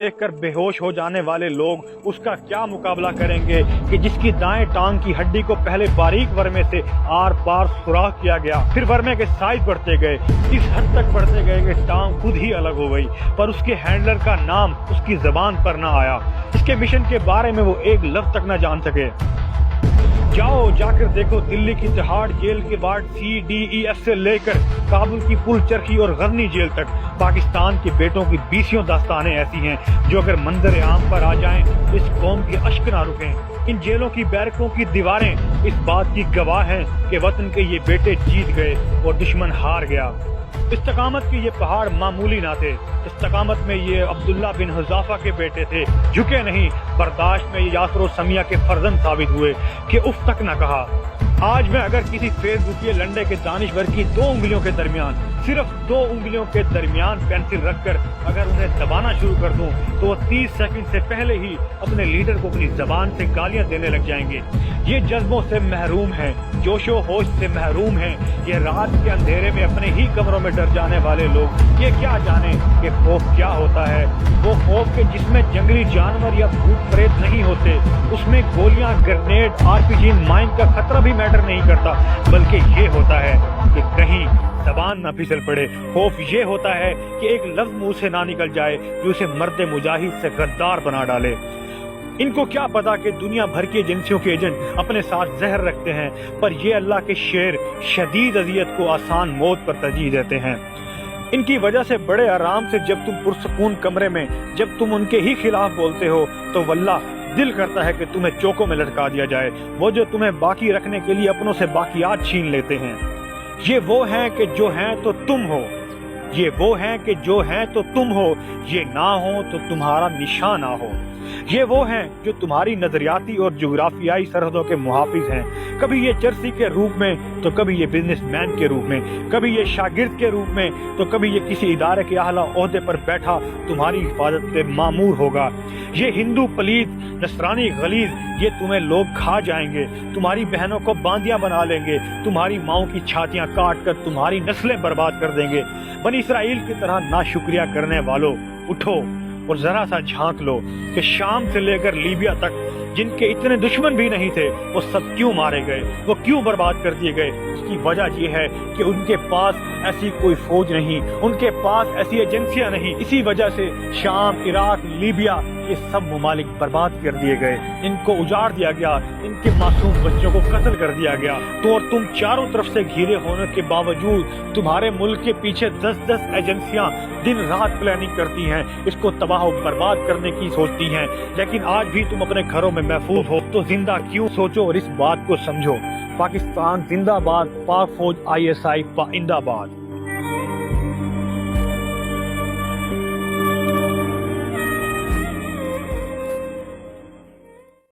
देख कर बेहोश हो जाने वाले लोग उसका क्या मुकाबला करेंगे कि जिसकी दाएं टांग की हड्डी को पहले बारीक वर्मे से आर पार सुराख किया गया, फिर वर्मे के साइज बढ़ते गए, इस हद तक बढ़ते गए कि टांग खुद ही अलग हो गई, पर उसके हैंडलर का नाम उसकी जबान पर ना आया। इसके मिशन के बारे में वो एक लफ्ज तक ना जान सके। जाओ जाकर देखो दिल्ली की तिहाड़ जेल के वार्ड CDEF से लेकर काबुल की पुल चरखी और गजनी जेल तक पाकिस्तान के बेटों की 20 दास्तानें ऐसी हैं जो अगर मंजर आम पर आ जाएं इस कौम के अश्क ना रुकें। इन जेलों की बैरकों की दीवारें इस बात की गवाह हैं कि वतन के ये बेटे जीत गए और दुश्मन हार गया। इस्तकामत के ये पहाड़ मामूली ना थे। इस्तकामत में ये अब्दुल्ला बिन हुज़ाफा के बेटे थे, झुके नहीं। बर्दाश्त में ये यासर और समिया के फर्जंद साबित हुए कि उफ तक न कहा। आज मैं अगर किसी फेसबुकिये लंडे के दानिश्वर की 2 उंगलियों के दरमियान, सिर्फ 2 उंगलियों के दरमियान पेंसिल रखकर अगर उन्हें दबाना शुरू कर दूं तो वो 30 सेकंड से पहले ही अपने लीडर को अपनी जबान से गालियां देने लग जाएंगे। ये जज्बों से महरूम हैं, जोशो होश से महरूम हैं। ये रात के अंधेरे में अपने ही कमरों में डर जाने वाले लोग ये क्या जाने कि खौफ क्या होता है। वो खौफ के जिसमें जंगली जानवर या भूत प्रेत नहीं होते, उसमें गोलियां, ग्रेनेड, RPG, माइन का खतरा भी मैटर नहीं करता, बल्कि ये होता है कि कहीं जबान ना फिसल पड़े। खौफ ये होता है कि एक लफ्ज मुंह से ना निकल जाए जो उसे मर्द मुजाहिद से गद्दार बना डाले। इनको क्या पता कि दुनिया भर की एजेंसियों के एजेंट अपने साथ जहर रखते हैं, पर ये अल्लाह के शेर शदीद अजियत को आसान मौत पर तरजीह देते हैं। इनकी वजह से बड़े आराम से जब तुम पुरसकून कमरे में जब तुम उनके ही खिलाफ बोलते हो तो वल्लाह दिल करता है कि तुम्हें चौकों में लटका दिया जाए। वो जो तुम्हें बाकी रखने के लिए अपनों से बाकियात छीन लेते हैं। ये वो हैं कि जो हैं तो तुम हो, ये वो हैं कि जो हैं तो तुम हो, ये ना हो तो तुम्हारा निशान ना हो। ये वो हैं जो तुम्हारी नजरियाती और जोग्राफियाई सरहदों के मुहाफिज हैं। कभी ये चर्सी के रूप में तो कभी ये बिजनेसमैन के रूप में, कभी ये शागिर्द के रूप में तो कभी ये किसी इदारे के आला ओहदे पर बैठा तुम्हारी हिफाजत से मामूर होगा। ये हिंदू पलीद, नसरानी गलीज, ये तुम्हें लोग खा जाएंगे, तुम्हारी बहनों को बांदियां बना लेंगे, तुम्हारी माओं की छातियां काट कर तुम्हारी नस्लें बर्बाद कर देंगे। बनी इसराइल की तरह नाशुक्रिया करने वालों, उठो और जरा सा झांक लो कि शाम से लेकर लीबिया तक जिनके इतने दुश्मन भी नहीं थे वो सब क्यों मारे गए, वो क्यों बर्बाद कर दिए गए। उसकी वजह ये है कि उनके पास ऐसी कोई फौज नहीं, उनके पास ऐसी एजेंसियां नहीं। इसी वजह से शाम, इराक, लीबिया ये सब ममालिक बर्बाद कर दिए गए, इनको उजाड़ दिया गया, इनके मासूम बच्चों को कत्ल कर दिया गया। तो और तुम चारों तरफ से घिरे होने के बावजूद तुम्हारे मुल्क के पीछे 10-10 एजेंसियां दिन रात प्लानिंग करती हैं, इसको तबाह और बर्बाद करने की सोचती हैं। लेकिन आज भी तुम अपने घरों में महफूज हो तो जिंदा क्यों? सोचो और इस बात को समझो। पाकिस्तान जिंदाबाद, पाक फौज ISI पाइंदाबाद।